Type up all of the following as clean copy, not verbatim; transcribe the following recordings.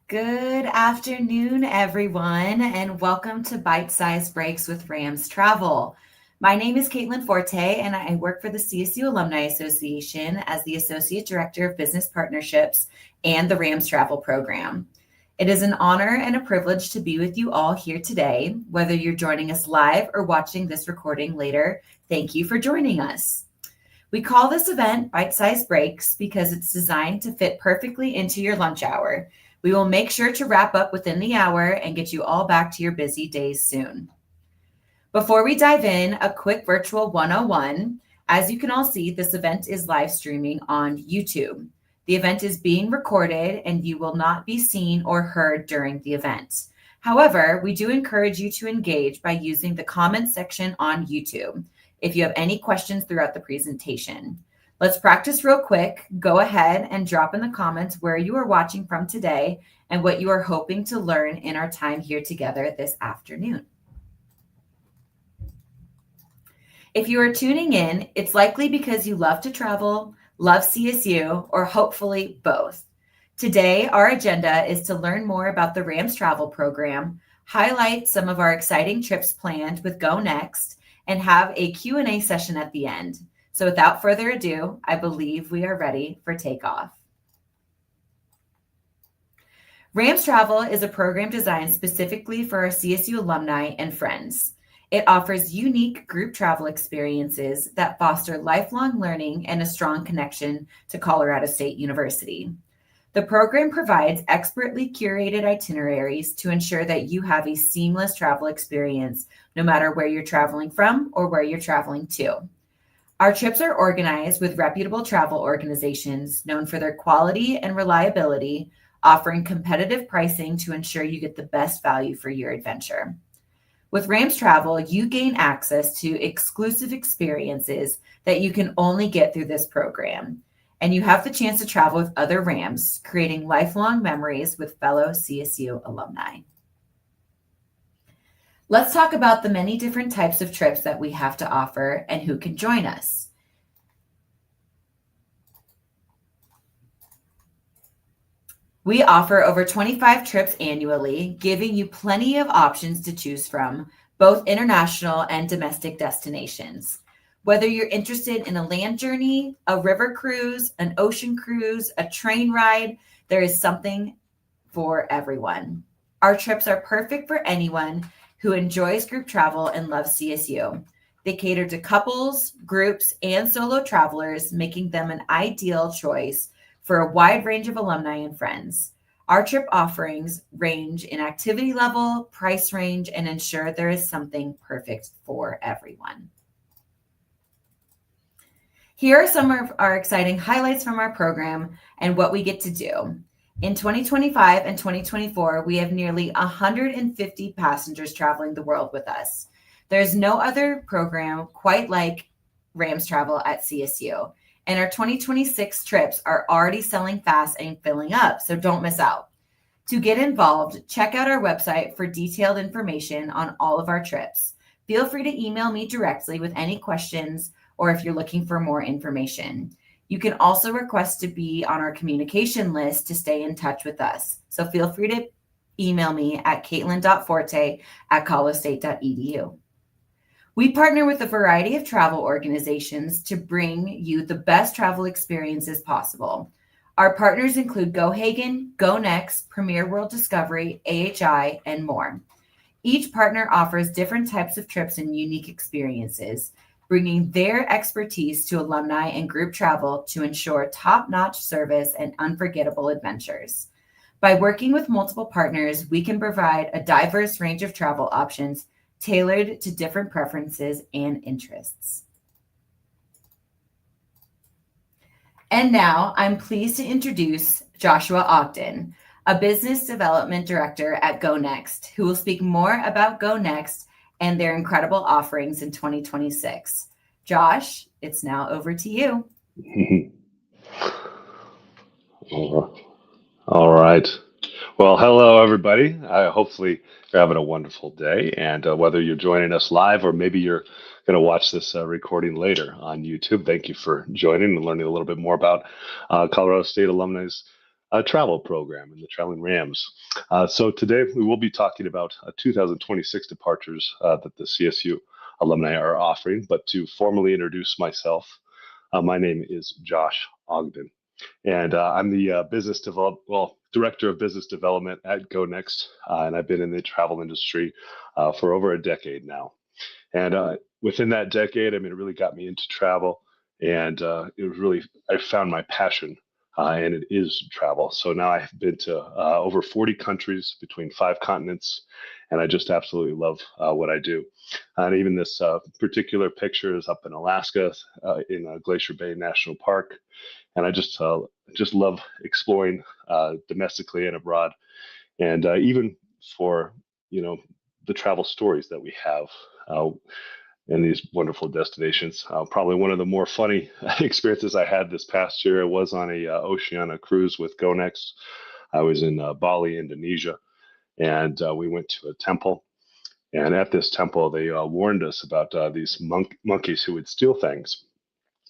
Good afternoon, everyone, and welcome to Bite Size Breaks with Rams Travel. My name is Caitlin Forte, and I work for the CSU Alumni Association as the Associate Director of Business Partnerships and the Rams Travel Program. It is an honor and a privilege to be with you all here today. Whether you're joining us live or watching this recording later, thank you for joining us. We call this event Bite Size Breaks because it's designed to fit perfectly into your lunch hour. We will make sure to wrap up within the hour and get you all back to your busy days soon. Before we dive in, a quick virtual 101. As you can all see, this event is live streaming on YouTube. The event is being recorded and you will not be seen or heard during the event. However, we do encourage you to engage by using the comment section on YouTube if you have any questions throughout the presentation. Let's practice real quick. Go ahead and drop in the comments where you are watching from today and what you are hoping to learn in our time here together this afternoon. If you are tuning in, it's likely because you love to travel, love CSU, or hopefully both. Today, our agenda is to learn more about the Rams Travel Program, highlight some of our exciting trips planned with Go Next, and have a Q&A session at the end. So without further ado, I believe we are ready for takeoff. Rams Travel is a program designed specifically for our CSU alumni and friends. It offers unique group travel experiences that foster lifelong learning and a strong connection to Colorado State University. The program provides expertly curated itineraries to ensure that you have a seamless travel experience, no matter where you're traveling from or where you're traveling to. Our trips are organized with reputable travel organizations known for their quality and reliability, offering competitive pricing to ensure you get the best value for your adventure. With Rams Travel, you gain access to exclusive experiences that you can only get through this program, and you have the chance to travel with other Rams, creating lifelong memories with fellow CSU alumni. Let's talk about the many different types of trips that we have to offer and who can join us. We offer over 25 trips annually, giving you plenty of options to choose from, both international and domestic destinations. Whether you're interested in a land journey, a river cruise, an ocean cruise, a train ride, there is something for everyone. Our trips are perfect for anyone who enjoys group travel and loves CSU. They cater to couples, groups, and solo travelers, making them an ideal choice for a wide range of alumni and friends. Our trip offerings range in activity level, price range, and ensure there is something perfect for everyone. Here are some of our exciting highlights from our program and what we get to do. In 2025 and 2024, we have nearly 150 passengers traveling the world with us. There's no other program quite like Rams Travel at CSU, and our 2026 trips are already selling fast and filling up, so don't miss out. To get involved, check out our website for detailed information on all of our trips. Feel free to email me directly with any questions or if you're looking for more information. You can also request to be on our communication list to stay in touch with us. So feel free to email me at caitlin.forte@colostate.edu. We partner with a variety of travel organizations to bring you the best travel experiences possible. Our partners include GoHagen, Go Next, Premier World Discovery, AHI, and more. Each partner offers different types of trips and unique experiences, bringing their expertise to alumni and group travel to ensure top-notch service and unforgettable adventures. By working with multiple partners, we can provide a diverse range of travel options tailored to different preferences and interests. And now I'm pleased to introduce Joshua Ogden, a business development director at Go Next, who will speak more about Go Next and their incredible offerings in 2026. Josh, it's now over to you. All right. Well, hello, everybody. Hopefully you're having a wonderful day. And whether you're joining us live or maybe you're going to watch this recording later on YouTube, thank you for joining and learning a little bit more about Colorado State alumni's travel program and the Traveling Rams. So today we will be talking about 2026 departures that the CSU alumni are offering. But to formally introduce myself, my name is Josh Ogden, and I'm the director of business development at GoNext, and I've been in the travel industry for over a decade now. And within that decade, I mean, it really got me into travel, and it was really I found my passion, and it is travel. So now I've been to over 40 countries between 5 continents, and I just absolutely love what I do. And even this particular picture is up in Alaska, in Glacier Bay National Park, and I just love exploring domestically and abroad, and even for you know the travel stories that we have. Uh, in these wonderful destinations. Probably one of the more funny experiences I had this past year was on a Oceania cruise with GoNext. I was in Bali, Indonesia, and we went to a temple. And at this temple, they warned us about these monkeys who would steal things.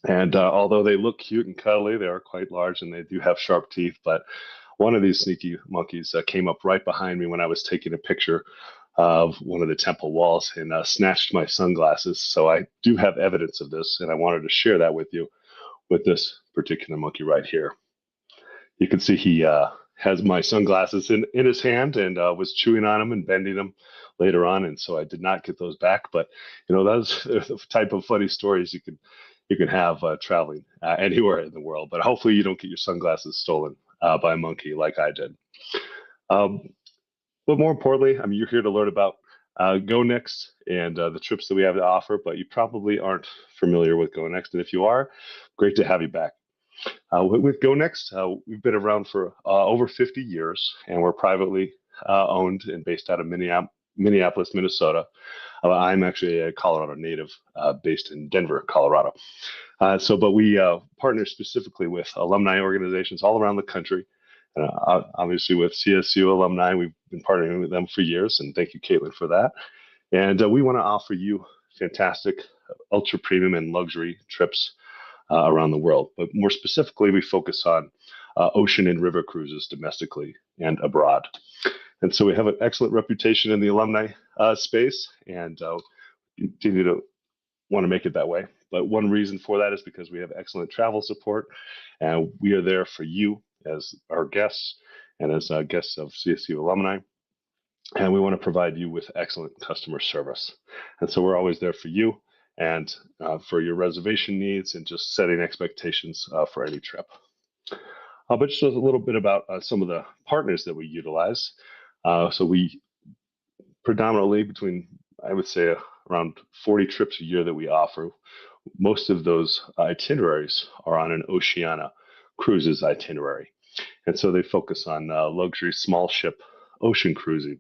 And although they look cute and cuddly, they are quite large and they do have sharp teeth. But one of these sneaky monkeys came up right behind me when I was taking a picture of one of the temple walls and snatched my sunglasses. So I do have evidence of this, and I wanted to share that with you with this particular monkey right here. You can see he has my sunglasses in his hand and was chewing on them and bending them later on, and so I did not get those back. But those are the type of funny stories you can have traveling anywhere in the world. But hopefully you don't get your sunglasses stolen by a monkey like I did. But more importantly, I mean, you're here to learn about GoNext and the trips that we have to offer, but you probably aren't familiar with GoNext. And if you are, great to have you back. With GoNext, we've been around for over 50 years, and we're privately owned and based out of Minneapolis, Minnesota. I'm actually a Colorado native based in Denver, Colorado. But we partner specifically with alumni organizations all around the country. Obviously, with CSU alumni, we've been partnering with them for years, and thank you, Caitlin, for that. And we want to offer you fantastic, ultra premium and luxury trips around the world. But more specifically, we focus on ocean and river cruises domestically and abroad. And so we have an excellent reputation in the alumni space, and continue to want to make it that way. But one reason for that is because we have excellent travel support, and we are there for you as our guests and as guests of CSU alumni. And we want to provide you with excellent customer service. And so we're always there for you and for your reservation needs and just setting expectations for any trip. But just a little bit about some of the partners that we utilize. So we predominantly between, I would say, around 40 trips a year that we offer. Most of those itineraries are on an Oceania Cruises itinerary. And so they focus on luxury small ship ocean cruising.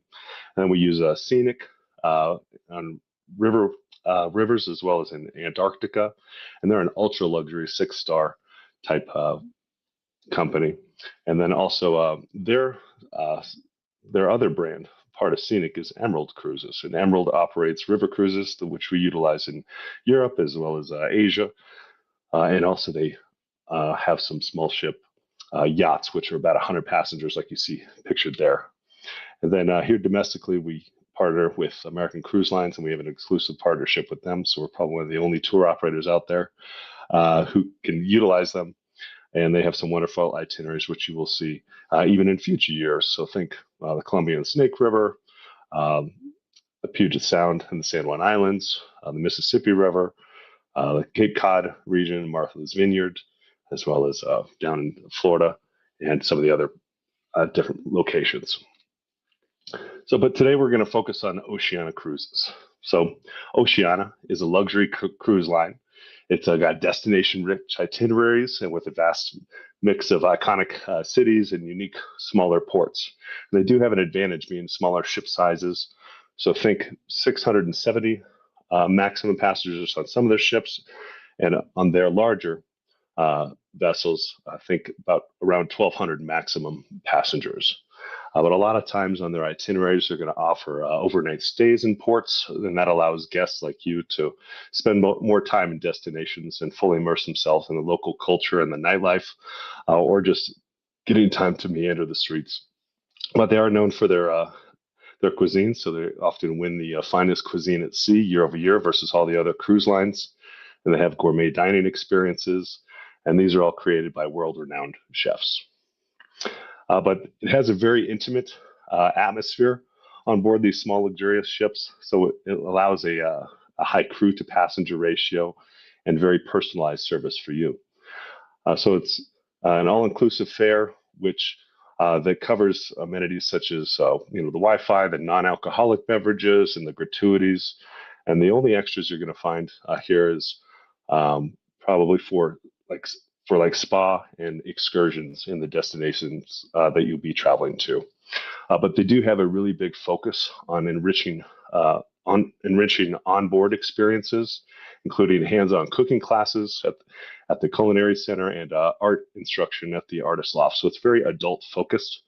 And we use Scenic on rivers as well as in Antarctica. And they're an ultra luxury 6-star type company. And then also their other brand, part of Scenic, is Emerald Cruises. And Emerald operates river cruises, which we utilize in Europe as well as Asia. And also they have some small ship yachts, which are about 100 passengers, like you see pictured there. And then here domestically, we partner with American Cruise Lines, and we have an exclusive partnership with them. So we're probably one of the only tour operators out there who can utilize them. And they have some wonderful itineraries, which you will see even in future years. So think the Columbia and Snake River, the Puget Sound and the San Juan Islands, the Mississippi River, the Cape Cod region, Martha's Vineyard, as well as down in Florida and some of the other different locations. But today we're going to focus on Oceania Cruises. So Oceania is a luxury cruise line. It's got destination-rich itineraries and with a vast mix of iconic cities and unique smaller ports. And they do have an advantage being smaller ship sizes. So think 670 maximum passengers on some of their ships, and on their larger vessels, I think about around 1,200 maximum passengers. But a lot of times on their itineraries, they're going to offer overnight stays in ports, and that allows guests like you to spend more time in destinations and fully immerse themselves in the local culture and the nightlife, or just getting time to meander the streets. But they are known for their cuisine, so they often win the finest cuisine at sea year over year versus all the other cruise lines. And they have gourmet dining experiences, and these are all created by world-renowned chefs. But it has a very intimate atmosphere on board these small, luxurious ships, so it allows a high crew to passenger ratio and very personalized service for you. So it's an all-inclusive fare, which that covers amenities such as the Wi-Fi, the non-alcoholic beverages, and the gratuities. And the only extras you're going to find here is probably for spa and excursions in the destinations that you'll be traveling to. But they do have a really big focus on enriching onboard experiences, including hands-on cooking classes at the Culinary Center and art instruction at the Artist Loft. So it's very adult focused,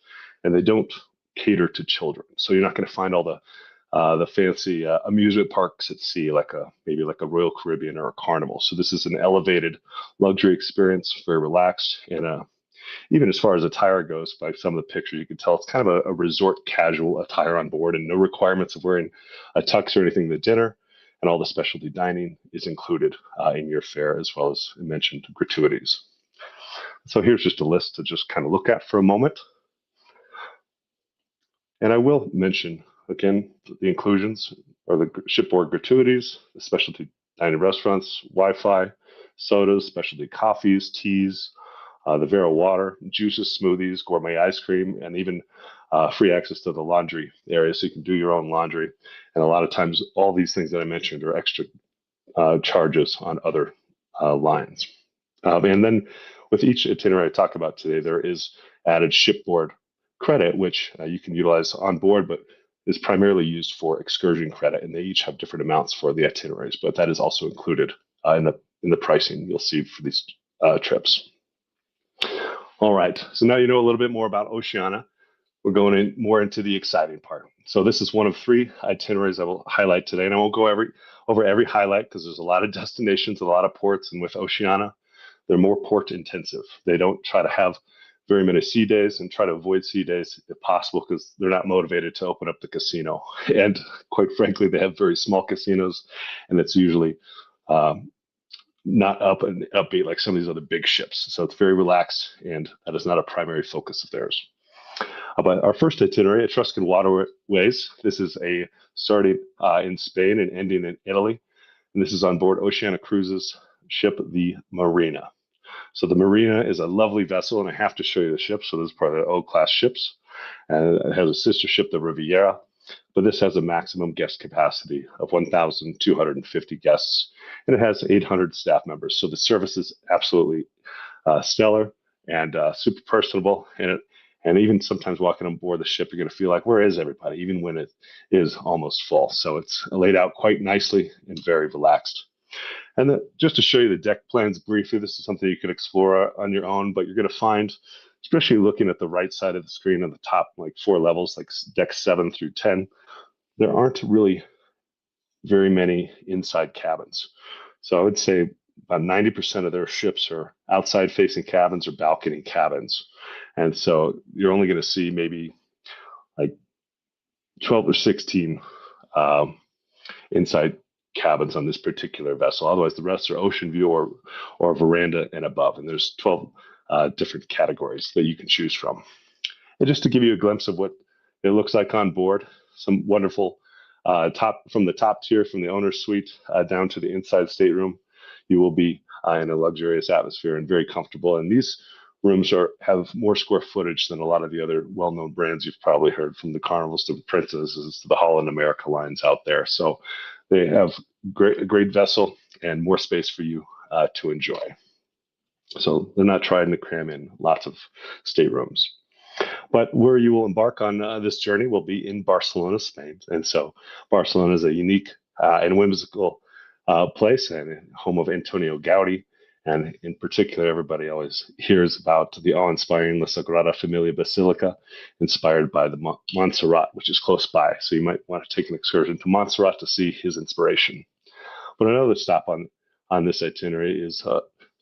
and they don't cater to children. So you're not going to find all the fancy amusement parks at sea, maybe like a Royal Caribbean or a Carnival. So this is an elevated luxury experience, very relaxed, and even as far as attire goes, by some of the pictures, you can tell it's kind of a resort casual attire on board, and no requirements of wearing a tux or anything to dinner. And all the specialty dining is included in your fare, as well as mentioned gratuities. So here's just a list to just kind of look at for a moment. And I will mention, again, the inclusions are the shipboard gratuities, the specialty dining restaurants, Wi-Fi, sodas, specialty coffees, teas, the Vero water, juices, smoothies, gourmet ice cream, and even free access to the laundry area, so you can do your own laundry. And a lot of times, all these things that I mentioned are extra charges on other lines. And then with each itinerary I talk about today, there is added shipboard credit, which you can utilize on board, but is primarily used for excursion credit. And they each have different amounts for the itineraries, but that is also included in the pricing you'll see for these trips. All right, so now you know a little bit more about Oceania. We're going more into the exciting part. So this is one of 3 itineraries I will highlight today, and I won't go over every highlight because there's a lot of destinations, a lot of ports, and with Oceania, they're more port intensive. They don't try to have very many sea days and try to avoid sea days if possible because they're not motivated to open up the casino. And quite frankly, they have very small casinos, and it's usually not up and upbeat like some of these other big ships. So it's very relaxed, and that is not a primary focus of theirs. But our first itinerary, Etruscan Waterways. This is a starting in Spain and ending in Italy. And this is on board Oceania Cruises ship, the Marina. So the Marina is a lovely vessel, and I have to show you the ship. So this is part of the O-class ships. And it has a sister ship, the Riviera. But this has a maximum guest capacity of 1,250 guests, and it has 800 staff members. So the service is absolutely stellar and super personable. And even sometimes walking on board the ship, you're going to feel like, where is everybody, even when it is almost full. So it's laid out quite nicely and very relaxed. And just to show you the deck plans briefly, this is something you can explore on your own, but you're going to find, especially looking at the right side of the screen on the top, like 4 levels, like deck 7 through 10, there aren't really very many inside cabins. So I would say about 90% of their ships are outside facing cabins or balcony cabins. And so you're only going to see maybe like 12 or 16 inside cabins on this particular vessel. Otherwise, the rest are ocean view or veranda and above. And there's 12 different categories that you can choose from. And just to give you a glimpse of what it looks like on board, some wonderful from the top tier, from the owner's suite down to the inside stateroom, you will be in a luxurious atmosphere and very comfortable. And these rooms have more square footage than a lot of the other well-known brands you've probably heard, from the Carnivals to the Princesses to the Holland America lines out there. So they have a great vessel and more space for you to enjoy. So they're not trying to cram in lots of staterooms. But where you will embark on this journey will be in Barcelona, Spain. And so Barcelona is a unique and whimsical place and home of Antonio Gaudi. And in particular, everybody always hears about the awe-inspiring La Sagrada Familia Basilica, inspired by the Montserrat, which is close by. So you might want to take an excursion to Montserrat to see his inspiration. But another stop on this itinerary is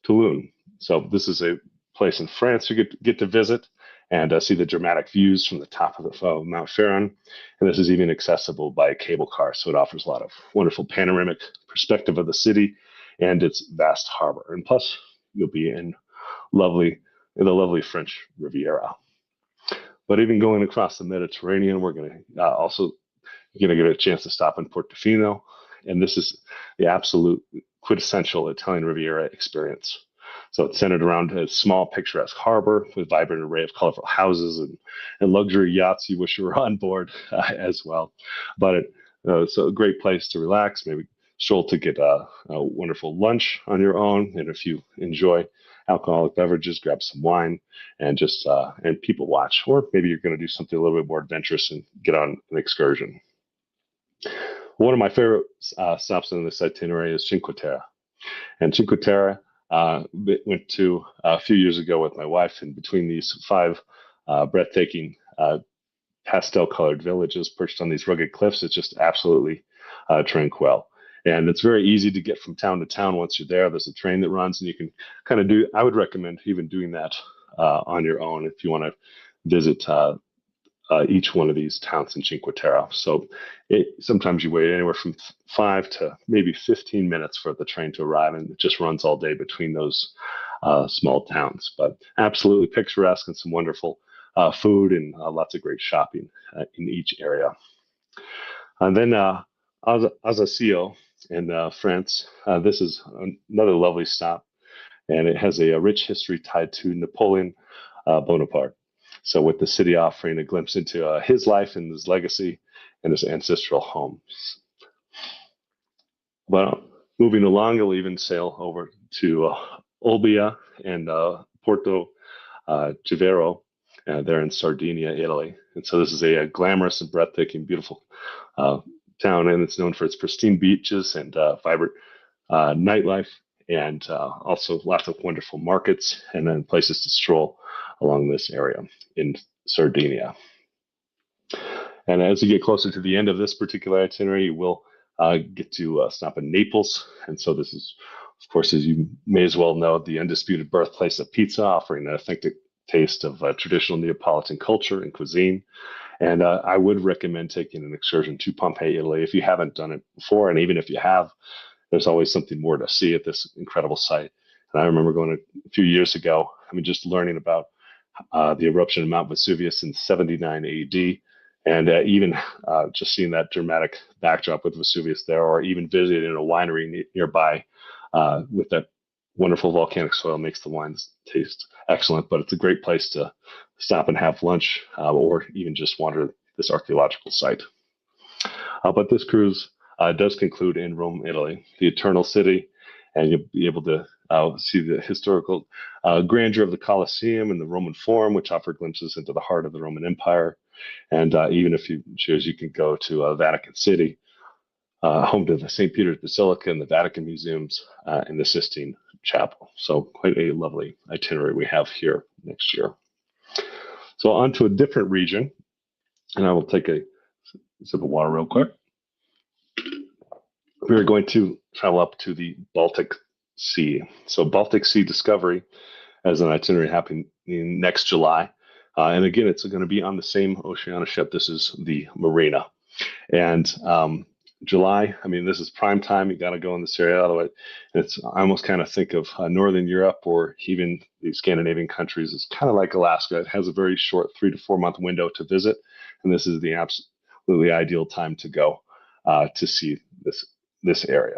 Toulon. So this is a place in France you get to visit. and see the dramatic views from the top of the Mount Ferron. And this is even accessible by a cable car, so it offers a lot of wonderful panoramic perspective of the city and its vast harbor. And plus, you'll be in the lovely French Riviera. But even going across the Mediterranean, we're going to also get a chance to stop in Portofino, and this is the absolute quintessential Italian Riviera experience. So it's centered around a small, picturesque harbor with a vibrant array of colorful houses and luxury yachts you wish you were on board as well. But it's a great place to relax, maybe stroll to get a wonderful lunch on your own, and if you enjoy alcoholic beverages, grab some wine and just and people watch. Or maybe you're going to do something a little bit more adventurous and get on an excursion. One of my favorite stops on this itinerary is Cinque Terre. And Cinque Terre went to a few years ago with my wife, and between these 5 breathtaking pastel-colored villages perched on these rugged cliffs, it's just absolutely tranquil. And it's very easy to get from town to town once you're there. There's a train that runs, and you can kind of I would recommend even doing that on your own if you want to visit each one of these towns in Cinque Terre. So sometimes you wait anywhere from 5 to maybe 15 minutes for the train to arrive, and it just runs all day between those small towns. But absolutely picturesque, and some wonderful food and lots of great shopping in each area. And then Ajaccio in France. This is another lovely stop, and it has a rich history tied to Napoleon Bonaparte. So with the city offering a glimpse into his life and his legacy and his ancestral homes. But moving along, you'll even sail over to Olbia and Porto Gevero. They're in Sardinia, Italy. And so this is a glamorous and breathtaking, beautiful town, and it's known for its pristine beaches and vibrant nightlife, and also lots of wonderful markets and then places to stroll along this area in Sardinia. And as you get closer to the end of this particular itinerary, you will get to stop in Naples. And so this is, of course, as you may as well know, the undisputed birthplace of pizza, offering an authentic taste of traditional Neapolitan culture and cuisine. And I would recommend taking an excursion to Pompeii, Italy, if you haven't done it before. And even if you have, there's always something more to see at this incredible site. And I remember going a few years ago, just learning about the eruption of Mount Vesuvius in 79 AD, and even just seeing that dramatic backdrop with Vesuvius there, or even visiting a winery nearby with that wonderful volcanic soil makes the wines taste excellent. But it's a great place to stop and have lunch, or even just wander this archaeological site. But this cruise does conclude in Rome, Italy, the Eternal City, and you'll be able to see the historical grandeur of the Colosseum and the Roman Forum, which offer glimpses into the heart of the Roman Empire. And even if you choose, you can go to Vatican City, home to the St. Peter's Basilica and the Vatican Museums and the Sistine Chapel. So quite a lovely itinerary we have here next year. So on to a different region, and I will take a sip of water real quick. We are going to travel up to the Baltic Sea. So Baltic Sea Discovery as an itinerary happening next July. And again, it's going to be on the same Oceania ship. This is the Marina. And July, this is prime time. You got to go in this area. Otherwise, I almost kind of think of Northern Europe or even the Scandinavian countries. It's kind of like Alaska. It has a very short 3 to 4 month window to visit. And this is the absolutely ideal time to go to see this area.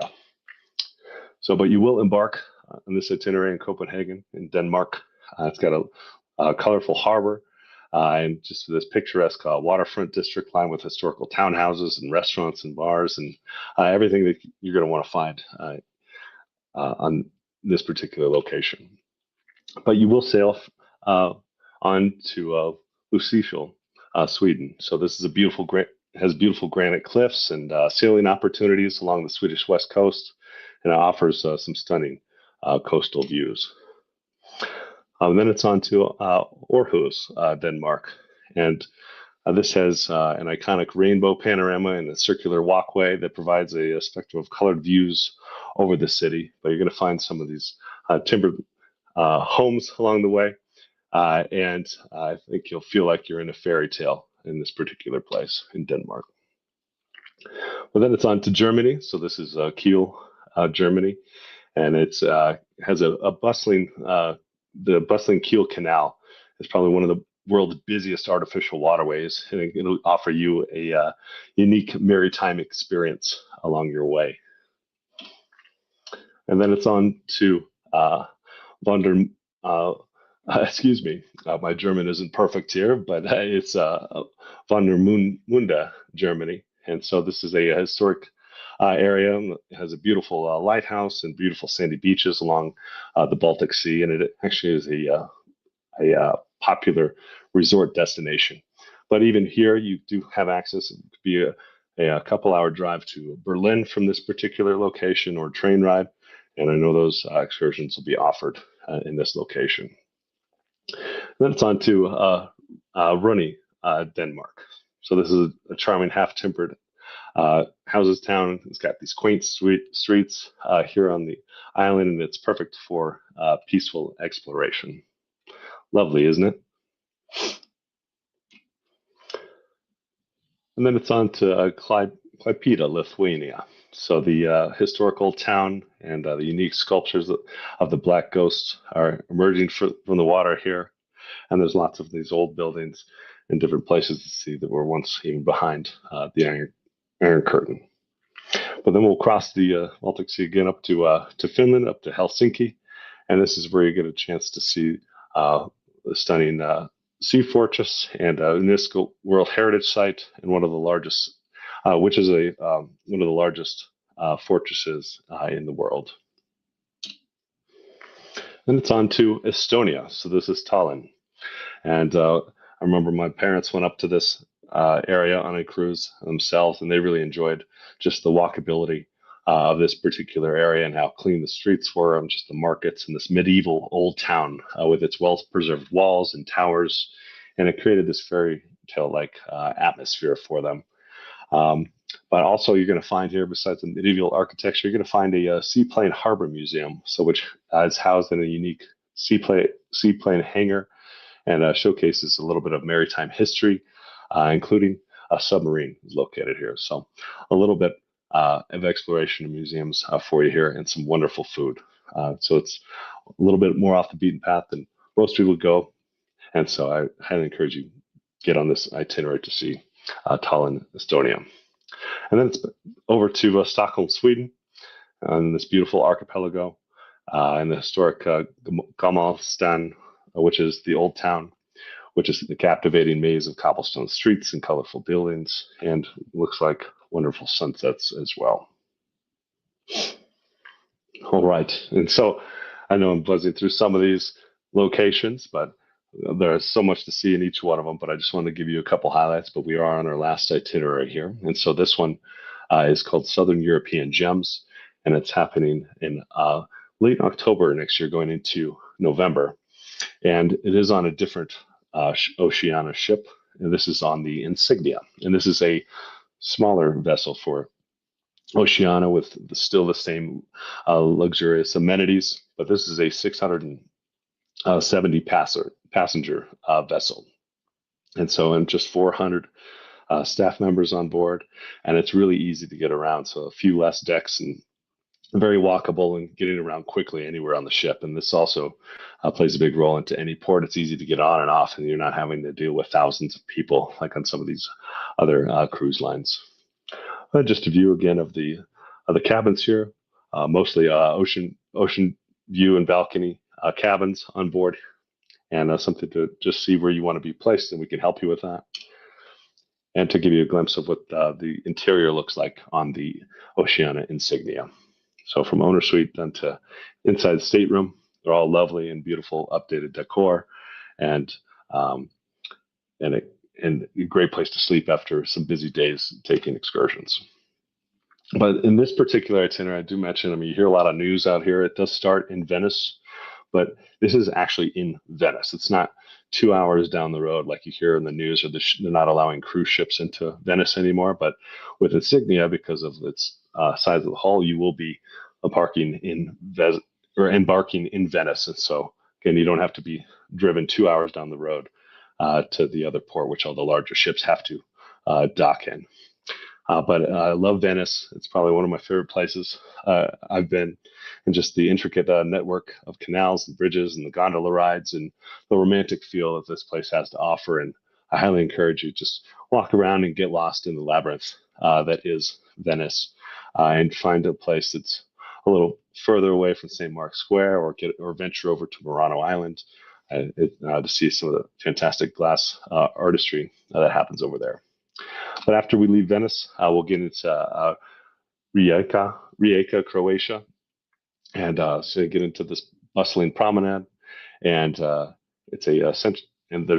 So, but you will embark on this itinerary in Copenhagen, in Denmark. It's got a colorful harbor and just this picturesque waterfront district lined with historical townhouses and restaurants and bars and everything that you're going to want to find on this particular location. But you will sail on to Lysekil, Sweden. So this is has beautiful granite cliffs and sailing opportunities along the Swedish west coast, and it offers some stunning coastal views. Then it's on to Aarhus, Denmark, and this has an iconic rainbow panorama and a circular walkway that provides a spectrum of colored views over the city. But you're going to find some of these timbered homes along the way, and I think you'll feel like you're in a fairy tale in this particular place in Denmark. But then it's on to Germany. So this is Kiel, Germany, and it's has a bustling the bustling Kiel Canal is probably one of the world's busiest artificial waterways, and it'll offer you a unique maritime experience along your way. And then it's on to Wander. Excuse me, my German isn't perfect here, but it's Wandermunde, Germany. And so this is a historic area. It has a beautiful lighthouse and beautiful sandy beaches along the Baltic Sea, and it actually is a popular resort destination. But even here, you do have access. It could be a couple-hour drive to Berlin from this particular location, or train ride. And I know those excursions will be offered in this location. Then it's on to Runi, Denmark. So this is a charming half-timbered houses town. It's got these quaint streets here on the island, and it's perfect for peaceful exploration. Lovely, isn't it? And then it's on to Klaipėda, Lithuania. So the historical town and the unique sculptures of the Black Ghost are emerging from the water here. And there's lots of these old buildings in different places to see that were once even behind the Iron Curtain. But then we'll cross the Baltic Sea again up to Finland, up to Helsinki. And this is where you get a chance to see the stunning sea fortress and UNESCO World Heritage Site, and one of the largest, which is one of the largest fortresses in the world. Then it's on to Estonia. So this is Tallinn. And I remember my parents went up to this area on a cruise themselves, and they really enjoyed just the walkability of this particular area and how clean the streets were, and just the markets and this medieval old town with its well-preserved walls and towers. And it created this fairy tale-like atmosphere for them. But also, you're going to find here, besides the medieval architecture, you're going to find a seaplane harbor museum, so which is housed in a unique seaplane hangar, and showcases a little bit of maritime history, including a submarine is located here. So a little bit of exploration in museums for you here, and some wonderful food. So it's a little bit more off the beaten path than most people go. And so I highly encourage you get on this itinerary to see Tallinn, Estonia. And then it's over to Stockholm, Sweden, and this beautiful archipelago, and the historic Gammalstan, which is the old town, which is the captivating maze of cobblestone streets and colorful buildings, and looks like wonderful sunsets as well. All right, and so I know I'm buzzing through some of these locations, but there's so much to see in each one of them. But I just wanted to give you a couple highlights. But we are on our last itinerary here, and so this one is called Southern European Gems, and it's happening in late October next year, going into November, and it is on a different Oceania ship, and this is on the Insignia, and this is a smaller vessel for Oceania with still the same luxurious amenities, but this is a 670 passenger vessel, and so and just 400 staff members on board, and it's really easy to get around. So a few less decks and very walkable, and getting around quickly anywhere on the ship. And this also plays a big role into any port. It's easy to get on and off, and you're not having to deal with thousands of people like on some of these other cruise lines. Just a view again of the cabins here, mostly ocean view and balcony cabins on board, and something to just see where you want to be placed, and we can help you with that. And to give you a glimpse of what the interior looks like on the Oceania Insignia. So from owner suite down to inside the stateroom, they're all lovely and beautiful, updated decor, and a great place to sleep after some busy days taking excursions. But in this particular itinerary, I do mention, you hear a lot of news out here. It does start in Venice, but this is actually in Venice. It's not 2 hours down the road like you hear in the news, or they're not allowing cruise ships into Venice anymore. But with Insignia, because of its size of the hull, you will be embarking in Venice. And so again, you don't have to be driven 2 hours down the road to the other port, which all the larger ships have to dock in. But I love Venice. It's probably one of my favorite places I've been, and just the intricate network of canals and bridges and the gondola rides and the romantic feel that this place has to offer. And I highly encourage you just walk around and get lost in the labyrinth that is Venice, and find a place that's a little further away from St. Mark's Square, or venture over to Murano Island to see some of the fantastic glass artistry that happens over there. But after we leave Venice, we'll get into Rijeka, Croatia, and so get into this bustling promenade, and there's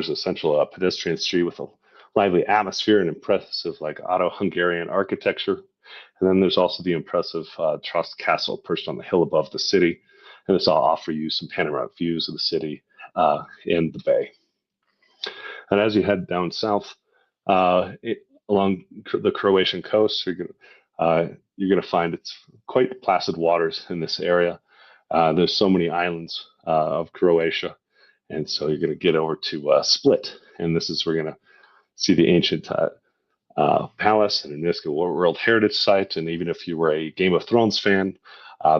a central pedestrian street with a lively atmosphere and impressive Otto-Hungarian architecture. And then there's also the impressive Trust Castle perched on the hill above the city, and this all offer you some panoramic views of the city and the bay. And as you head down south, along the Croatian coast, you're going to find it's quite placid waters in this area. There's so many islands of Croatia, and so you're going to get over to Split, and this is where you're going to see the ancient palace and a UNESCO World Heritage Site. And even if you were a Game of Thrones fan,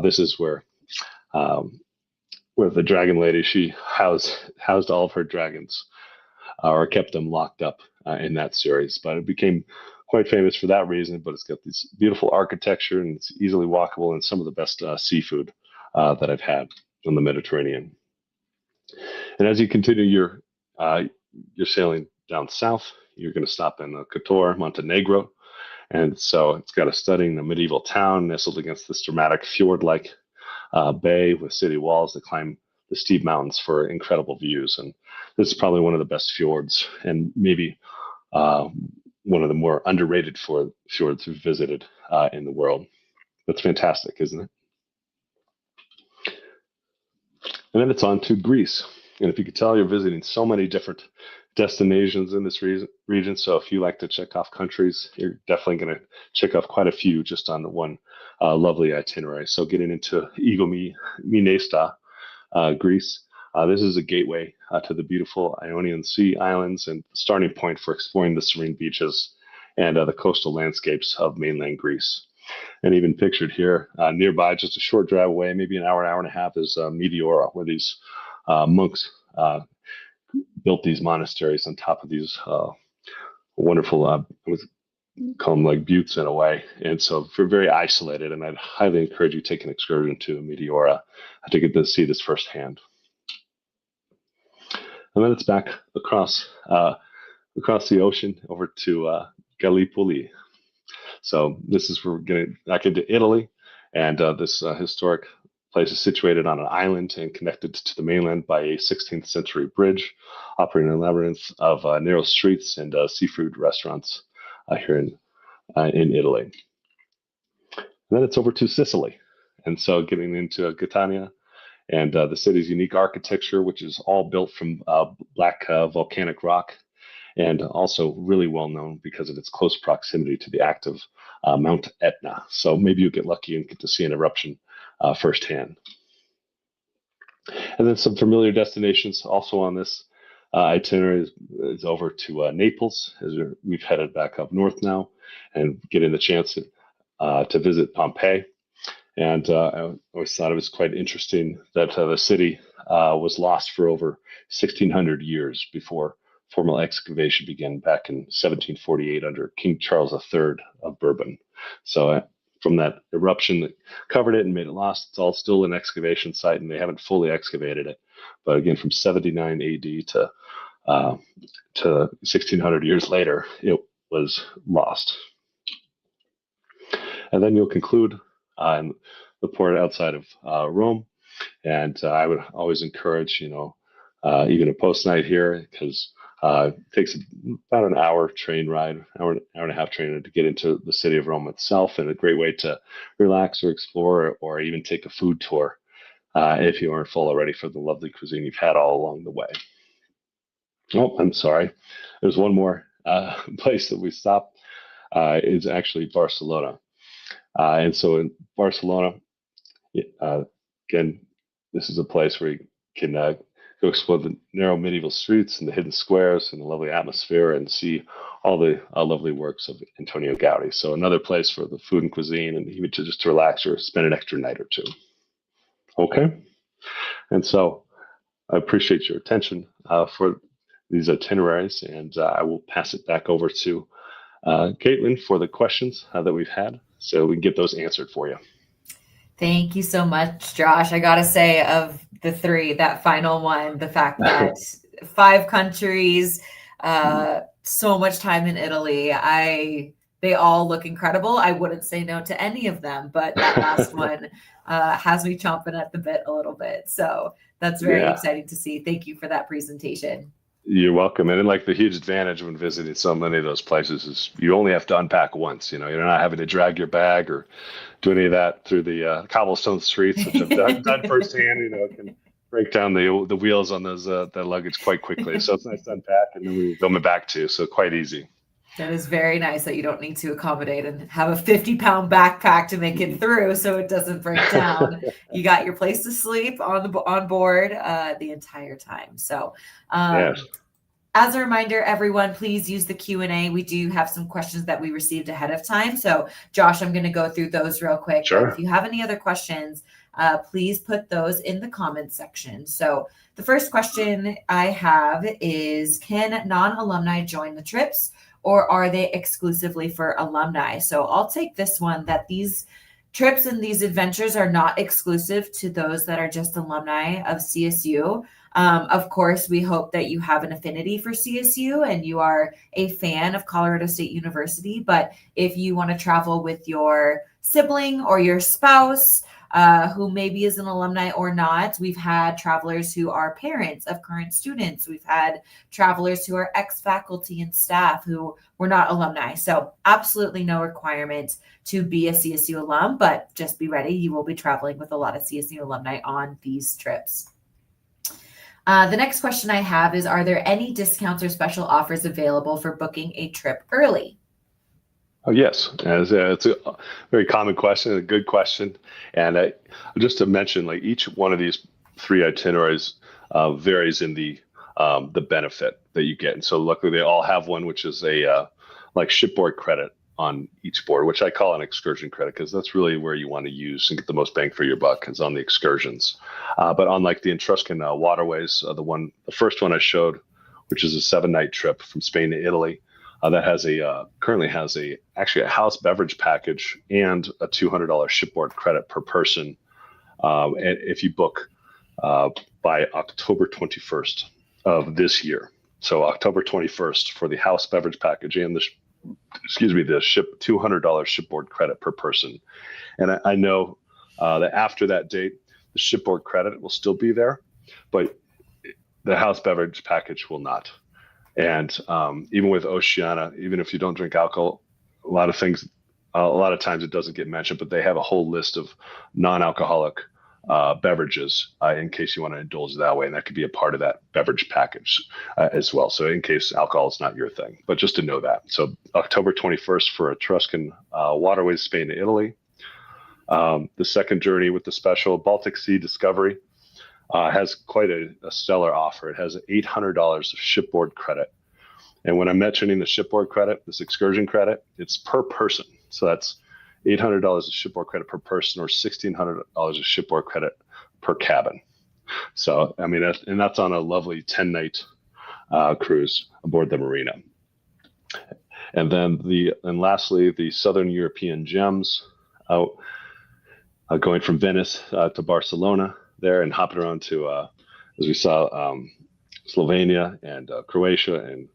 this is where the Dragon Lady, she housed all of her dragons, or kept them locked up in that series. But it became quite famous for that reason. But it's got this beautiful architecture, and it's easily walkable, and some of the best seafood that I've had in the Mediterranean. And as you continue your sailing down south, you're going to stop in Kotor, Montenegro. And so it's got a stunning medieval town nestled against this dramatic fjord-like bay with city walls that climb the steep mountains for incredible views. And this is probably one of the best fjords, and maybe one of the more underrated fjords we've visited in the world. That's fantastic, isn't it? And then it's on to Greece. And if you could tell, you're visiting so many different destinations in this region. So if you like to check off countries, you're definitely going to check off quite a few just on the one lovely itinerary. So getting into Igoumenista, Greece. This is a gateway to the beautiful Ionian Sea islands, and the starting point for exploring the serene beaches and the coastal landscapes of mainland Greece. And even pictured here nearby, just a short drive away, maybe an hour and a half, is Meteora, where these monks built these monasteries on top of these wonderful, I would call them like buttes in a way. And so we're very isolated, and I'd highly encourage you to take an excursion to Meteora to get to see this firsthand. And then it's back across the ocean over to Gallipoli. So this is where we're getting back into Italy, and this historic place is situated on an island and connected to the mainland by a 16th century bridge, operating a labyrinth of narrow streets and seafood restaurants here in Italy. And then it's over to Sicily, and so getting into Catania and the city's unique architecture, which is all built from black volcanic rock, and also really well known because of its close proximity to the active Mount Etna. So maybe you get lucky and get to see an eruption firsthand. And then some familiar destinations also on this itinerary is over to Naples, as we've headed back up north now, and getting the chance to visit Pompeii. And I always thought it was quite interesting that the city was lost for over 1,600 years before formal excavation began back in 1748 under King Charles III of Bourbon. So from that eruption that covered it and made it lost, it's all still an excavation site, and they haven't fully excavated it. But again, from 79 AD to 1,600 years later, it was lost. And then you'll conclude in the port outside of Rome. And I would always encourage, even a post night here, because it takes about an hour train ride, hour and a half train to get into the city of Rome itself, and a great way to relax or explore, or even take a food tour if you aren't full already for the lovely cuisine you've had all along the way. Oh, I'm sorry. There's one more place that we stopped. Is actually Barcelona. And so in Barcelona, again, this is a place where you can go explore the narrow medieval streets and the hidden squares and the lovely atmosphere and see all the lovely works of Antonio Gaudi. So another place for the food and cuisine and even to just to relax or spend an extra night or two. Okay. And so I appreciate your attention for these itineraries, and I will pass it back over to Caitlin for the questions that we've had so we can get those answered for you. Thank you so much, Josh. I gotta say, of the three, that final one, the fact that 5 countries, so much time in Italy, they all look incredible. I wouldn't say no to any of them, but that last one has me chomping at the bit a little bit. So that's very exciting to see. Thank you for that presentation. You're welcome. And like the huge advantage when visiting so many of those places is you only have to unpack once. You're not having to drag your bag or do any of that through the cobblestone streets, which I've done firsthand. Can break down the wheels on those that luggage quite quickly. So it's nice to unpack and then we go back to. So quite easy. That is very nice that you don't need to accommodate and have a 50-pound backpack to make it through so it doesn't break down. You got your place to sleep on board the entire time. So yes. As a reminder, everyone, please use the Q&A. We do have some questions that we received ahead of time. So Josh, I'm going to go through those real quick. Sure. If you have any other questions, please put those in the comments section. So the first question I have is, can non-alumni join the trips, or are they exclusively for alumni? So I'll take this one, that these trips and these adventures are not exclusive to those that are just alumni of CSU. Of course, we hope that you have an affinity for CSU and you are a fan of Colorado State University. But if you want to travel with your sibling or your spouse, who maybe is an alumni or not, we've had travelers who are parents of current students. We've had travelers who are ex-faculty and staff who were not alumni. So absolutely no requirement to be a CSU alum, but just be ready. You will be traveling with a lot of CSU alumni on these trips. The next question I have is, are there any discounts or special offers available for booking a trip early? Oh, yes. It's a very common question, a good question. And just to mention, like each one of these 3 itineraries varies in the benefit that you get. And so luckily they all have one, which is a like shipboard credit on each board, which I call an excursion credit, because that's really where you want to use and get the most bang for your buck, is on the excursions. But on like the Etruscan waterways, the first one I showed, which is a 7-night trip from Spain to Italy, that has currently has actually a house beverage package and a $200 shipboard credit per person, and if you book by October 21st of this year. So October 21st for the house beverage package and the $200 shipboard credit per person. And I know that after that date, the shipboard credit will still be there, but the house beverage package will not. And even with Oceania, even if you don't drink alcohol, a lot of times it doesn't get mentioned, but they have a whole list of non-alcoholic beverages in case you want to indulge that way. And that could be a part of that beverage package as well. So in case alcohol is not your thing, but just to know that. So October 21st for Etruscan waterways, Spain to Italy. The second journey with the special Baltic Sea Discovery has quite a stellar offer. It has $800 of shipboard credit. And when I'm mentioning the shipboard credit, this excursion credit, it's per person. So that's $800 of shipboard credit per person, or $1,600 of shipboard credit per cabin. So, I mean, that's on a lovely 10-night cruise aboard the Marina. And then lastly, the Southern European Gems, going from Venice to Barcelona there, and hopping around to, as we saw, Slovenia and Croatia and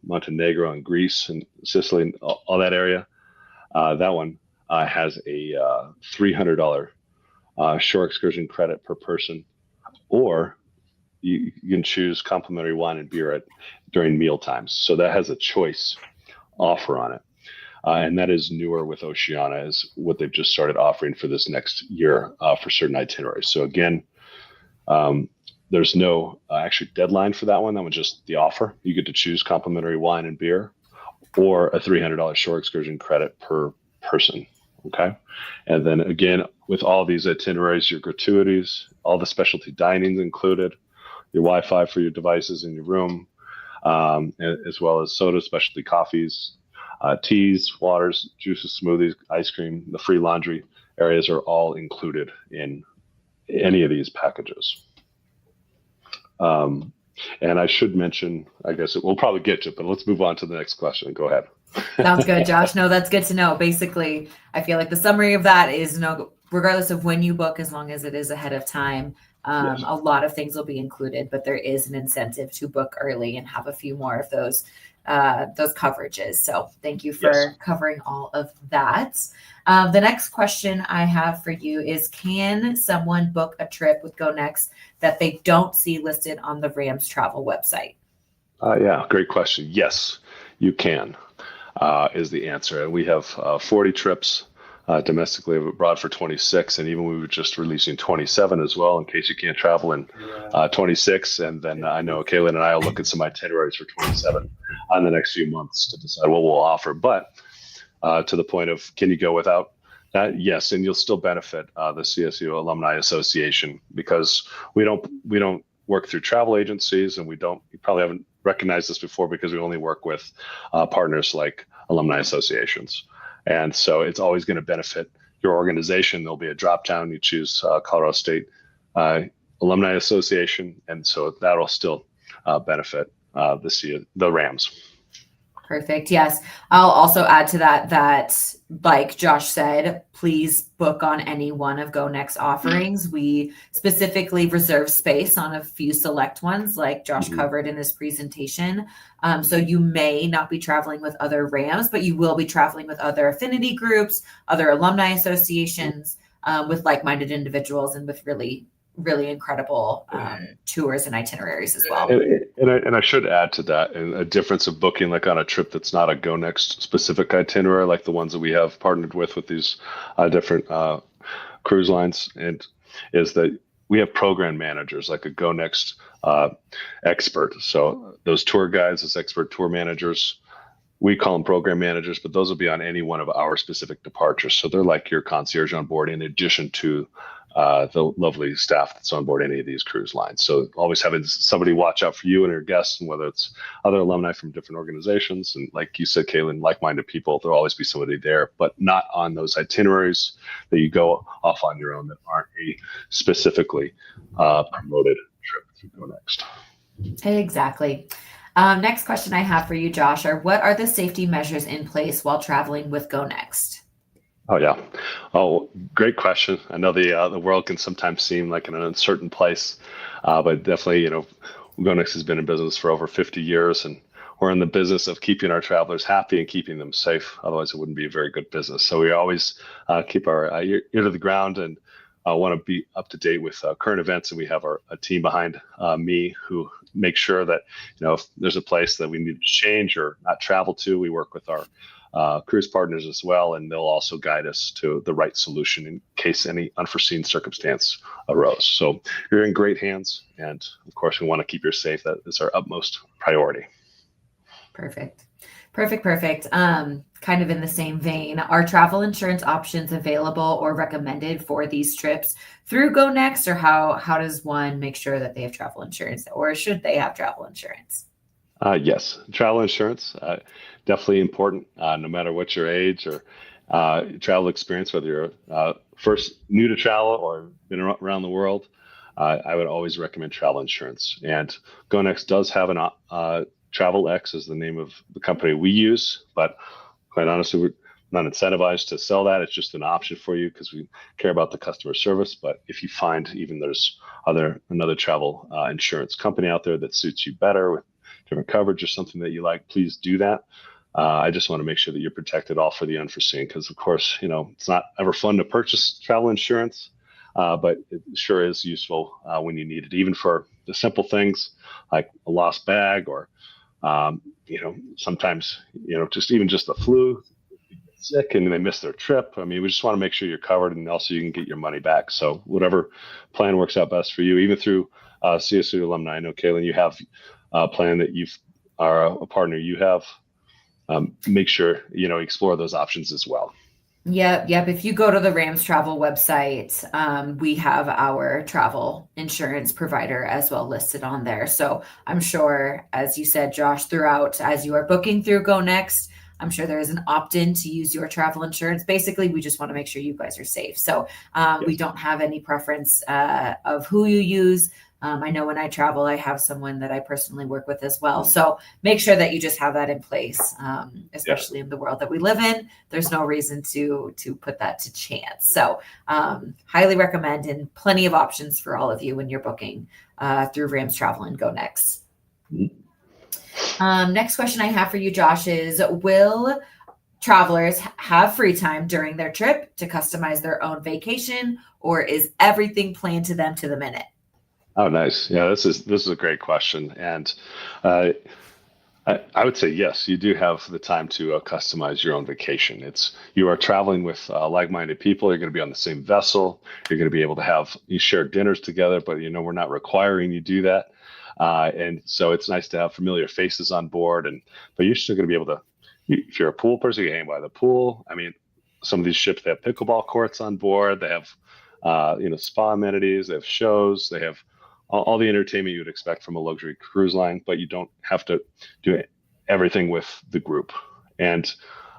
Montenegro and Greece and Sicily and all that area. That one has a $300 shore excursion credit per person, or you can choose complimentary wine and beer during meal times. So that has a choice offer on it. And that is newer with Oceania, is what they've just started offering for this next year for certain itineraries. So again, there's no actually deadline for that one. That one's just the offer. You get to choose complimentary wine and beer, or a $300 shore excursion credit per person. Okay. And then again, with all these itineraries, your gratuities, all the specialty dining's included, your Wi-Fi for your devices in your room, as well as soda, specialty coffees, teas, waters, juices, smoothies, ice cream. The free laundry areas are all included in any of these packages. And I should mention, I guess we'll probably get to it, but let's move on to the next question. Go ahead. Sounds good, Josh. No, that's good to know. Basically, I feel like the summary of that is regardless of when you book, as long as it is ahead of time, Yes. a lot of things will be included, but there is an incentive to book early and have a few more of those coverages. So thank you for covering all of that. The next question I have for you is, can someone book a trip with GoNext that they don't see listed on the Rams travel website? Yeah, great question. Yes, you can, is the answer. And we have 40 trips domestically abroad for 26, and even we were just releasing 27 as well, in case you can't travel in 26. And then I know Kaylin and I will look at some itineraries for 27 on the next few months to decide what we'll offer. But to the point of, can you go without that? Yes, and you'll still benefit the CSU Alumni Association, because we don't work through travel agencies, and you probably haven't recognized this before, because we only work with partners like alumni associations. And so it's always going to benefit your organization. There'll be a drop down. You choose Colorado State Alumni Association, and so that'll still benefit the Rams. Perfect. Yes. I'll also add to that, like Josh said, please book on any one of GoNext offerings. We specifically reserve space on a few select ones, like Josh covered in this presentation. So you may not be traveling with other Rams, but you will be traveling with other affinity groups, other alumni associations, with like-minded individuals, and with really incredible tours and itineraries as well. And I should add to that, a difference of booking like on a trip that's not a GoNext specific itinerary, like the ones that we have partnered with these different cruise lines, and is that we have program managers, like a GoNext expert. So those tour guides, those expert tour managers, we call them program managers, but those will be on any one of our specific departures. So they're like your concierge on board, in addition to the lovely staff that's on board any of these cruise lines. So always having somebody watch out for you and your guests, and whether it's other alumni from different organizations, and like you said, Kaylin, like-minded people, there'll always be somebody there, but not on those itineraries that you go off on your own that aren't a specifically promoted trip through GoNext. Exactly. Next question I have for you, Josh, are what are the safety measures in place while traveling with GoNext? Oh, yeah. Oh, great question. I know the world can sometimes seem like an uncertain place, but definitely, GoNext has been in business for over 50 years, and we're in the business of keeping our travelers happy and keeping them safe. Otherwise, it wouldn't be a very good business. So we always keep our ear to the ground, and want to be up to date with current events. And we have a team behind me who make sure that, if there's a place that we need to change or not travel to, we work with our cruise partners as well, and they'll also guide us to the right solution in case any unforeseen circumstance arose. So you're in great hands, and of course we want to keep you safe. That is our utmost priority. Perfect. Kind of in the same vein, are travel insurance options available or recommended for these trips through GoNext, or how does one make sure that they have travel insurance, or should they have travel insurance? Yes, travel insurance, definitely important, no matter what your age or travel experience, whether you're first new to travel or been around the world. I would always recommend travel insurance. And GoNext does have an Travel X is the name of the company we use, but quite honestly, we're not incentivized to sell that. It's just an option for you because we care about the customer service. But if you find even there's another travel insurance company out there that suits you better with different coverage or something that you like, please do that. I just want to make sure that you're protected all for the unforeseen, because of course, it's not ever fun to purchase travel insurance, but it sure is useful when you need it, even for the simple things like a lost bag or, sometimes, just the flu, sick and they miss their trip. I mean, we just want to make sure you're covered, and also you can get your money back. So whatever plan works out best for you, even through CSU Alumni. I know, Kaylin, you have a plan that you are a partner you have. Make sure, explore those options as well. Yep. If you go to the Rams Travel website, we have our travel insurance provider as well listed on there. So I'm sure, as you said, Josh, throughout as you are booking through Go Next, I'm sure there is an opt-in to use your travel insurance. Basically, we just want to make sure you guys are safe. So we Yes. don't have any preference of who you use. I know when I travel, I have someone that I personally work with as well. So make sure that you just have that in place, Yeah. especially in the world that we live in. There's no reason to put that to chance. So highly recommend, and plenty of options for all of you when you're booking through Rams Travel and Go Next. Mhm. Next question I have for you, Josh, is will travelers have free time during their trip to customize their own vacation, or is everything planned to them to the minute? Oh, nice. Yeah, this is a great question, and uh, I would say yes. You do have the time to customize your own vacation. You are traveling with like-minded people. You're going to be on the same vessel. You're going to be able to have you share dinners together, but we're not requiring you do that. And so it's nice to have familiar faces on board, but you're still going to be able to. If you're a pool person, you can hang by the pool. I mean, some of these ships they have pickleball courts on board. They have spa amenities. They have shows. They have all the entertainment you would expect from a luxury cruise line, but you don't have to do everything with the group. And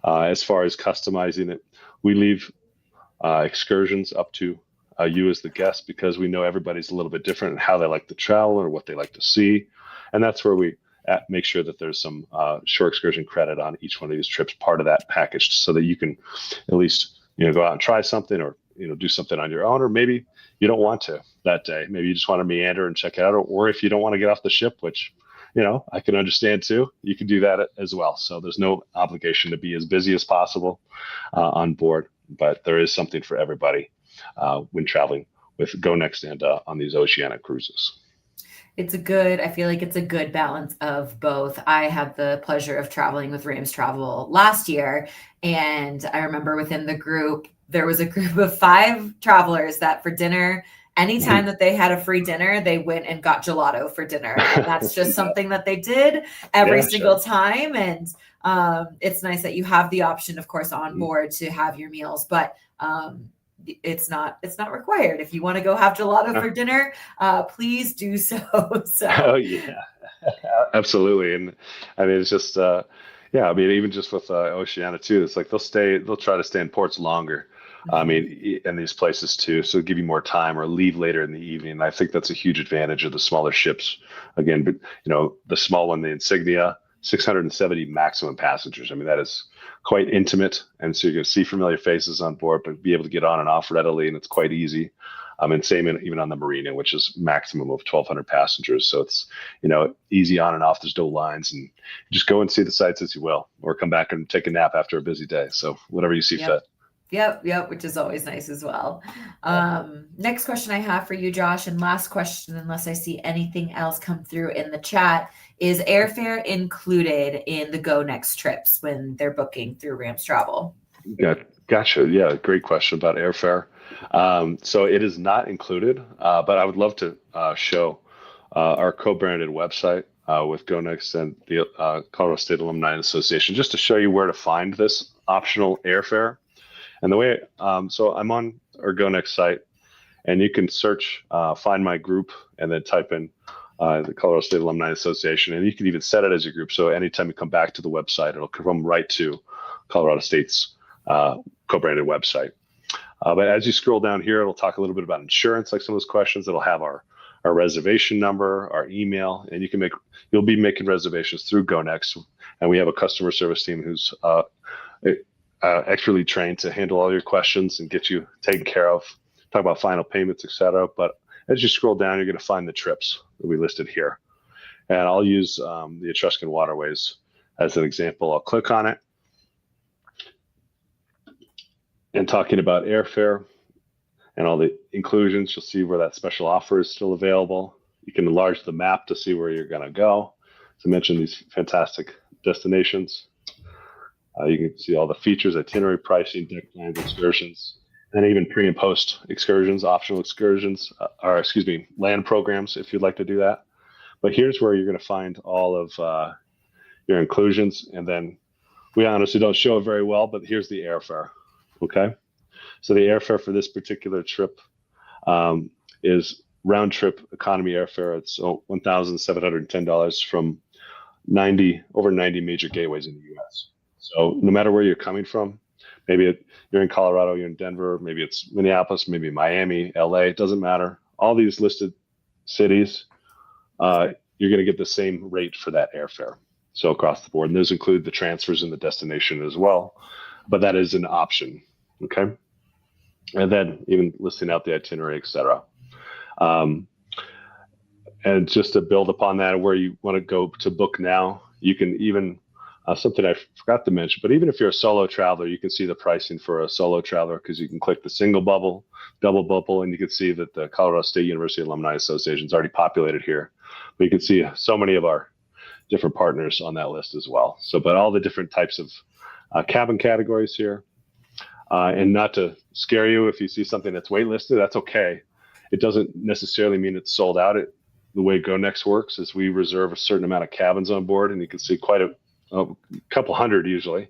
as far as customizing it, we leave excursions up to you as the guest because we know everybody's a little bit different in how they like to travel or what they like to see. And that's where we make sure that there's some shore excursion credit on each one of these trips, part of that package, so that you can at least go out and try something or do something on your own, or maybe you don't want to that day. Maybe you just want to meander and check it out, or if you don't want to get off the ship, which I can understand too, you can do that as well. So there's no obligation to be as busy as possible on board, but there is something for everybody when traveling with Go Next and on these oceanic cruises. I feel like it's a good balance of both. I had the pleasure of traveling with Rams Travel last year, and I remember within the group, there was a group of 5 travelers that for dinner, anytime that they had a free dinner, they went and got gelato for dinner. And that's just something that they did every single time. And it's nice that you have the option, of course, on board to have your meals, but it's not required. If you want to go have gelato for dinner, please do so. Oh yeah, absolutely. And I mean, it's just I mean, even just with Oceania too, it's like they'll try to stay in ports longer. I mean, in these places too, so give you more time or leave later in the evening. And I think that's a huge advantage of the smaller ships. Again, but the small one, the Insignia, 670 maximum passengers. I mean, that is quite intimate, and so you're going to see familiar faces on board, but be able to get on and off readily, and it's quite easy. And same even on the Marina, which is maximum of 1,200 passengers. So it's easy on and off. There's no lines, and just go and see the sights as you will, or come back and take a nap after a busy day. So whatever you see fit. Yep, which is always nice as well. Next question I have for you, Josh, and last question, unless I see anything else come through in the chat, is airfare included in the Go Next trips when they're booking through Rams Travel? Yeah, gotcha. Yeah, great question about airfare. So it is not included, but I would love to show our co-branded website with Go Next and the Colorado State Alumni Association, just to show you where to find this optional airfare. And the way, so I'm on our Go Next site, and you can search, find my group, and then type in the Colorado State Alumni Association, and you can even set it as your group. So anytime you come back to the website, it'll come right to Colorado State's co-branded website. But as you scroll down here, it'll talk a little bit about insurance, like some of those questions. It'll have our reservation number, our email, and you'll be making reservations through Go Next, and we have a customer service team who's expertly trained to handle all your questions and get you taken care of, talk about final payments, etc. But as you scroll down, you're going to find the trips that we listed here. And I'll use the Etruscan Waterways as an example. I'll click on it. And talking about airfare and all the inclusions, you'll see where that special offer is still available. You can enlarge the map to see where you're going to go. To mention these fantastic destinations. You can see all the features, itinerary pricing, deck plans, excursions, and even pre and post excursions, optional excursions, land programs if you'd like to do that. But here's where you're going to find all of your inclusions. And then we honestly don't show it very well, but here's the airfare. Okay. So the airfare for this particular trip is round trip economy airfare. It's $1,710 from over 90 major gateways in the U.S. So no matter where you're coming from, maybe you're in Colorado, you're in Denver, maybe it's Minneapolis, maybe Miami, LA, it doesn't matter. All these listed cities, you're going to get the same rate for that airfare. So across the board, and those include the transfers and the destination as well, but that is an option. Okay. And then even listing out the itinerary, et cetera. And just to build upon that, where you want to go to book now, you can even, something I forgot to mention, but even if you're a solo traveler, you can see the pricing for a solo traveler because you can click the single bubble, double bubble, and you can see that the Colorado State University Alumni Association is already populated here. But you can see so many of our different partners on that list as well. So, but all the different types of cabin categories here. And not to scare you, if you see something that's waitlisted, that's okay. It doesn't necessarily mean it's sold out. The way GoNext works is we reserve a certain amount of cabins on board, and you can see quite a couple hundred usually.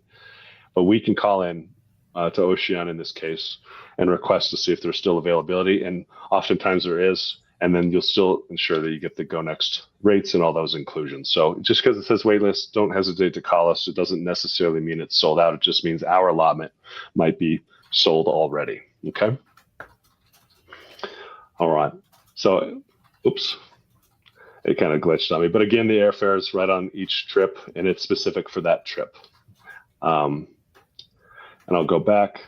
But we can call in to Oceana in this case and request to see if there's still availability, and oftentimes there is. And then you'll still ensure that you get the GoNext rates and all those inclusions. So just because it says waitlist, don't hesitate to call us. It doesn't necessarily mean it's sold out. It just means our allotment might be sold already. Okay. All right. So, oops, it kind of glitched on me. But again, the airfare is right on each trip, and it's specific for that trip. And I'll go back,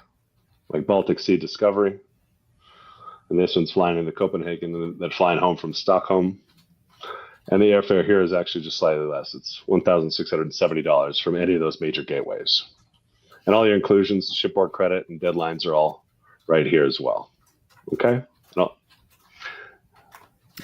like Baltic Sea Discovery. And this one's flying into Copenhagen and then flying home from Stockholm. And the airfare here is actually just slightly less. It's $1,670 from any of those major gateways. And all your inclusions, shipboard credit, and deadlines are all right here as well. Okay?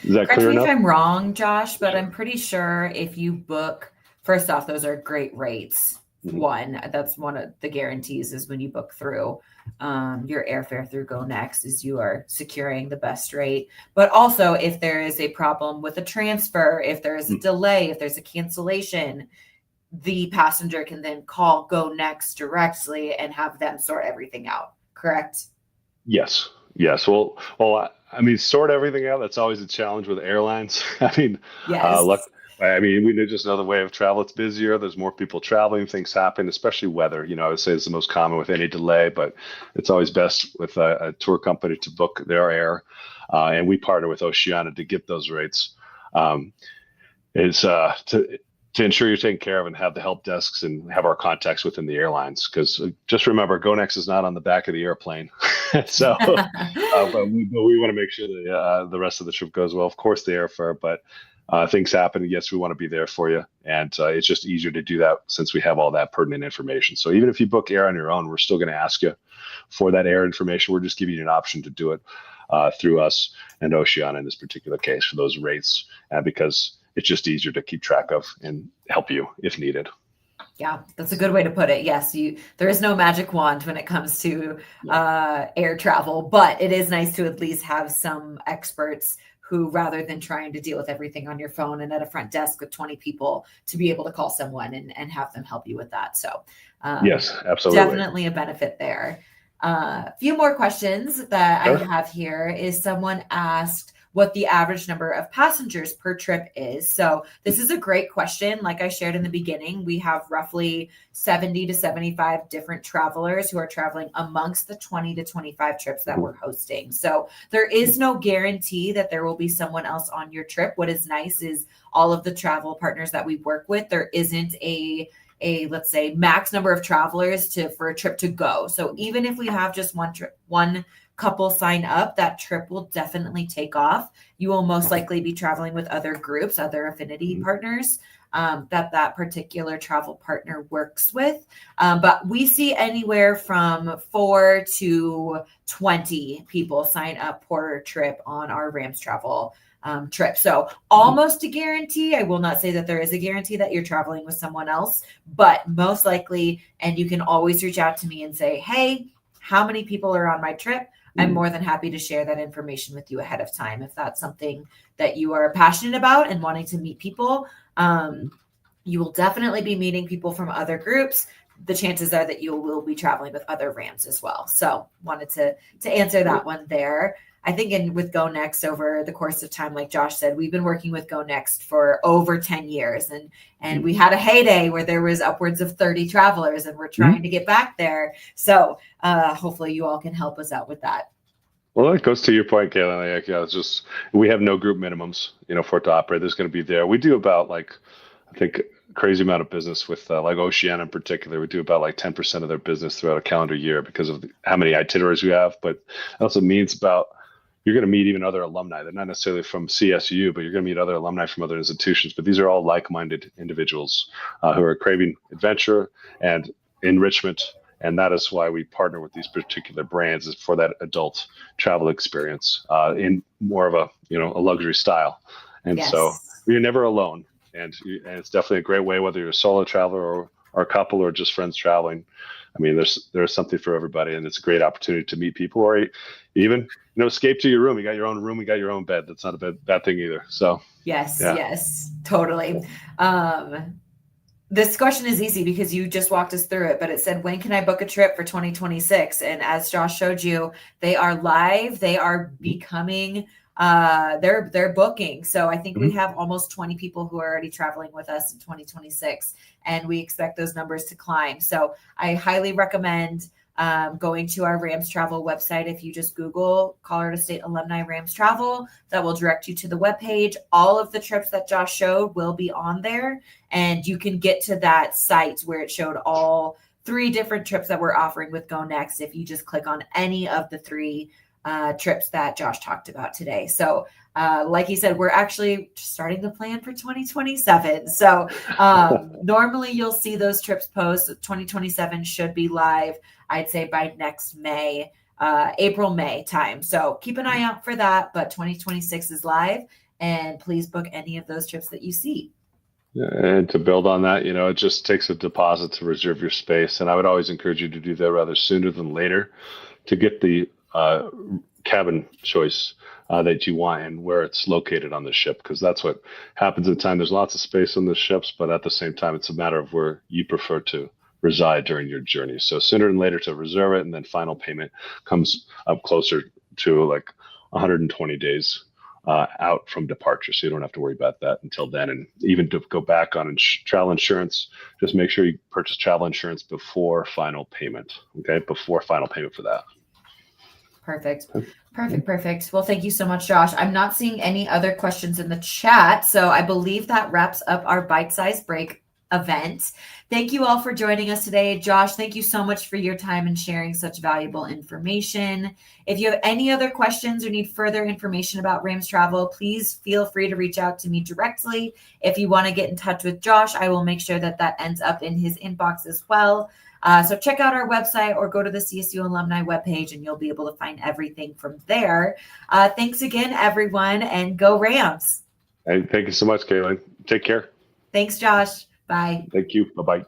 Is that clear enough? Correct me if I'm wrong, Josh, but I'm pretty sure if you book, first off, those are great rates. One, that's one of the guarantees is when you book through your airfare through GoNext is you are securing the best rate. But also if there is a problem with a transfer, if there is a delay, if there's a cancellation, the passenger can then call GoNext directly and have them sort everything out. Correct? Yes. Yes. Well, I mean, sort everything out. That's always a challenge with airlines. I mean, yes. We know just another way of travel. It's busier. There's more people traveling. Things happen, especially weather. I would say it's the most common with any delay, but it's always best with a tour company to book their air. And we partner with Oceana to get those rates. To ensure you're taken care of and have the help desks and have our contacts within the airlines. Because just remember, GoNext is not on the back of the airplane. So, but we want to make sure that the rest of the trip goes well. Of course, the airfare, but things happen. Yes, we want to be there for you. And it's just easier to do that since we have all that pertinent information. So even if you book air on your own, we're still going to ask you for that air information. We're just giving you an option to do it through us and Oceana in this particular case for those rates, because it's just easier to keep track of and help you if needed. Yeah, that's a good way to put it. Yes, there is no magic wand when it comes to air travel, but it is nice to at least have some experts who, rather than trying to deal with everything on your phone and at a front desk with 20 people, to be able to call someone and have them help you with that. So yes, absolutely. Definitely a benefit there. A few more questions that I have here is someone asked what the average number of passengers per trip is. So this is a great question. Like I shared in the beginning, we have roughly 70 to 75 different travelers who are traveling amongst the 20 to 25 trips that we're hosting. So there is no guarantee that there will be someone else on your trip. What is nice is all of the travel partners that we work with, there isn't a let's say max number of travelers for a trip to go. So even if we have just one couple sign up, that trip will definitely take off. You will most likely be traveling with other groups, other affinity partners that particular travel partner works with. But we see anywhere from 4 to 20 people sign up per trip on our Rams Travel trip. So almost a guarantee. I will not say that there is a guarantee that you're traveling with someone else, but most likely, and you can always reach out to me and say, hey, how many people are on my trip? I'm more than happy to share that information with you ahead of time. If that's something that you are passionate about and wanting to meet people, you will definitely be meeting people from other groups. the chances are that you will be traveling with other Rams as well. So wanted to answer that one there. I think with Go Next over the course of time, like Josh said, we've been working with Go Next for over 10 years. And we had a heyday where there was upwards of 30 travelers, and we're trying to get back there. So hopefully you all can help us out with that. Well, it goes to your point, Caitlin. It's just, we have no group minimums, for it to operate. There's going to be there. We do about I think crazy amount of business with like Oceania in particular. We do about 10% of their business throughout a calendar year because of how many itineraries we have. But it also means you're going to meet even other alumni. They're not necessarily from CSU, but you're going to meet other alumni from other institutions. But these are all like-minded individuals who are craving adventure and enrichment. And that is why we partner with these particular brands, is for that adult travel experience in more of a luxury style. And so you're never alone. And it's definitely a great way, whether you're a solo traveler or a couple or just friends traveling. I mean, there's something for everybody, and it's a great opportunity to meet people, or even escape to your room. You got your own room, you got your own bed. That's not a bad thing either. So yes, totally. This question is easy because you just walked us through it, but it said, when can I book a trip for 2026? And as Josh showed you, they are live. They are becoming, they're booking. So I think we have almost 20 people who are already traveling with us in 2026, and we expect those numbers to climb. So I highly recommend going to our Rams Travel website. If you just Google Colorado State Alumni Rams Travel, that will direct you to the webpage. All of the trips that Josh showed will be on there, and you can get to that site where it showed all 3 different trips that we're offering with Go Next if you just click on any of the 3 trips that Josh talked about today. So like he said, we're actually starting to plan for 2027. So normally you'll see those trips post. 2027 should be live, I'd say, by next May, April, May time. So keep an eye out for that. But 2026 is live, and please book any of those trips that you see. Yeah, and to build on that, it just takes a deposit to reserve your space. And I would always encourage you to do that rather sooner than later to get the cabin choice that you want and where it's located on the ship, because that's what happens at the time. There's lots of space on the ships, but at the same time, it's a matter of where you prefer to reside during your journey. So sooner than later to reserve it, and then final payment comes up closer to 120 days out from departure. So you don't have to worry about that until then. And even to go back on travel insurance, just make sure you purchase travel insurance before final payment. Okay, before final payment for that. Perfect. Well, thank you so much, Josh. I'm not seeing any other questions in the chat, so I believe that wraps up our Bite Size Break event. Thank you all for joining us today. Josh, thank you so much for your time and sharing such valuable information. If you have any other questions or need further information about Rams Travel, please feel free to reach out to me directly. If you want to get in touch with Josh, I will make sure that ends up in his inbox as well. So check out our website or go to the CSU alumni webpage, and you'll be able to find everything from there. Thanks again, everyone, and go Rams. Hey, thank you so much, Caitlin. Take care. Thanks, Josh. Bye. Thank you. Bye-bye.